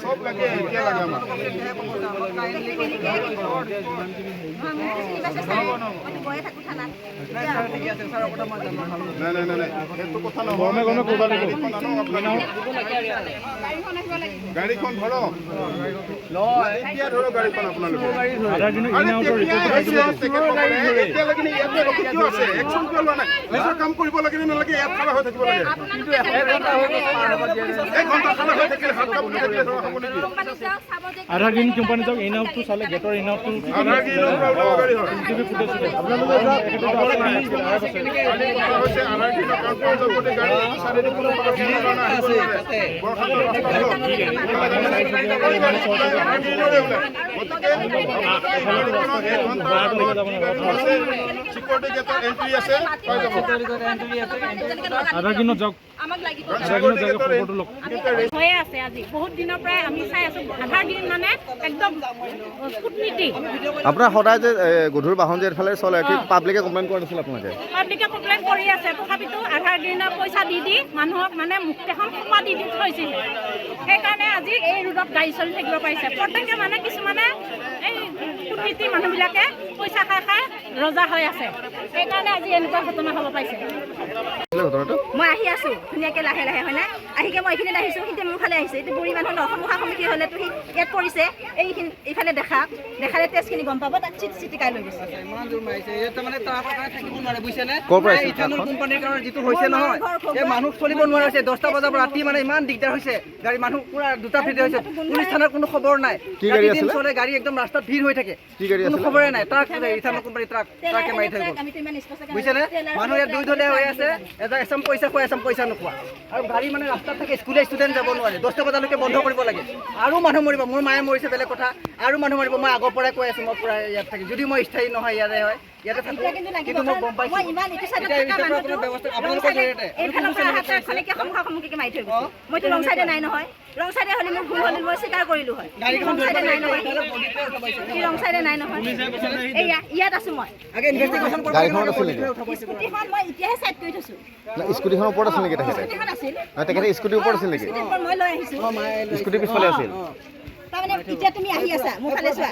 সব লাগে এতিয়া লাগে আমাক নাই নাই নাই নাই সেইটো কথা নহয় গমে ক'ব লাগিব গাড়ীখন ধৰক এতিয়া ধৰক গাড়ীখন আপোনালোকে এতিয়ালৈকে ইয়াতে ৰখি কিয় আছে একশ্যন কিয় লোৱা নাই নিজৰ কাম কৰিব লাগে নে নালাগে ইয়াত খাৰা হৈ থাকিব লাগে এক ঘণ্টা খাৰা হৈ থাকিলে হাত কাম কৰি থাকিলে হ'ব নেকি আধা দিন কোম্পানী যাওক ইনাউটটো চালে গেটৰ ইনাউটটো আধা দিনৰ পৰা গাড়ী হয় আপোনালোকে হৈছে আধা দিনৰ কাম কৰি যাবতে গাড়ী চাৰি দিন কোনো আছে সিকিউৰিটি গেটৰ এন্ট্ৰি আছে আধা দিনত যাওক হয়ে আছে আজি বহুত দিনৰ পৰাই আমি চাই আছো আধা দিন মানে একদম কূটনীতি আপোনাৰ সদায় যে গধুৰ বাহন যে এফালে চলে কি পাব্লিকে কমপ্লেইন কৰি দিছিল আপোনালোকে পাব্লিকে কমপ্লেইন কৰি আছে তথাপিতো আধা দিনৰ পইচা দি মানুহক মানে মুক্তিখন সোপা দি থৈছিল সেইকাৰণে আজি এই ৰোডত গাড়ী চলি থাকিব পাৰিছে প্ৰত্যেকে মানে কিছুমানে এই কূটনীতি মানুহবিলাকে পইচা খাই ৰজা হৈ আছে সেইকাৰণে আজি এনেকুৱা ঘটনা হ'ব পাইছে মই আহি আছো ধুনীয়াকে লাহে লাহে হয় না আহিকে মই এইখিনিত আহিছো কিন্তু মোৰ ফালে আহিছে এইটো বুঢ়ী মানুহ অসমুখা সমিতি হলেতো সি ইয়াত পৰিছে এইখিনি এইফালে দেখালে তেজখিনি গম পাব তাক চিটিকাই লৈ গৈছে ইমান জোৰ মাৰিছে ইয়াত মানে তাৰ কাৰণে থাকিব নোৱাৰে বুজিছেনে ইথানল কোম্পানীৰ কাৰণে যিটো হৈছে নহয় এই মানুহ চলিব নোৱাৰা হৈছে 10টা বজাৰ পৰা ৰাতি মানে ইমান দিগদাৰ হৈছে গাড়ী মানুহ পুৰা দুটা ফিট হৈছে পুলিচ থানাৰ কোনো খবৰ নাই দিন চলে গাড়ী একদম ৰাস্তাত ভিৰ হৈ থাকে কোনো খবৰে নাই ট্ৰাক ইথানল কোম্পানী ট্ৰাকে মাৰি থাকে বুজিছেনে মানুহ ইয়াত দুই ধলে হৈ আছে এটা এছাম পইচা খোৱা এছাম পইচা নোখোৱা আৰু গাড়ী মানে ৰাস্তাত থাকে স্কুলে ষ্টুডেণ্ট যাব নোৱাৰে 10টা বজালৈকে বন্ধ কৰিব লাগে আৰু মানুহ মৰিব মোৰ মায়ে মৰিছে বেলেগ কথা আৰু মানুহ মৰিব মই আগৰ পৰাই কৈ আছো মই পুৰা ইয়াত থাকি যদি মই স্থায়ী নহয় ইয়াৰে হয় ইয়াতে থাকো কিন্তু মই গম পাইছো আপোনালোকৰ জৰিয়তে মইতো ৰং চাইডে নাই নহয় ৰং চাইডে হ'লে মোৰ ভুল হ'লে মই স্বীকাৰ কৰিলোঁ হয় ৰং চাইডে নাই নহয় ৰং চাইডে নাই নহয় এয়া ইয়াত আছো মই গাড়ীখনত আছিল নেকি স্কুটিখন মই এতিয়াহে চাইড কৰি থৈছোঁ স্কুটিখনৰ ওপৰত আছিল নেকি স্কুটিখন আছিল তেখেতে স্কুটিৰ ওপৰত আছিল নেকি মই লৈ আহিছোঁ স্কুটি পিছফালে আছিল তাৰমানে এতিয়া তুমি আহি আছা মোৰ ফালে চোৱা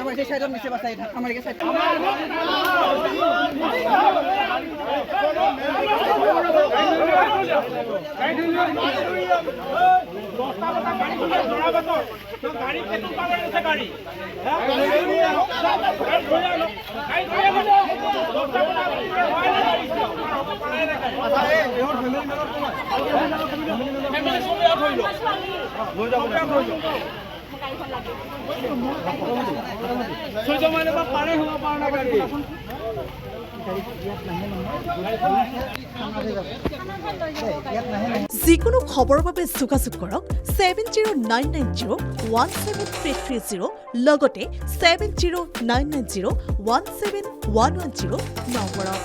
যিকোনো খবৰৰ বাবে যোগাযোগ কৰক 7099017330 লগতে 7099017110 নম্বৰত।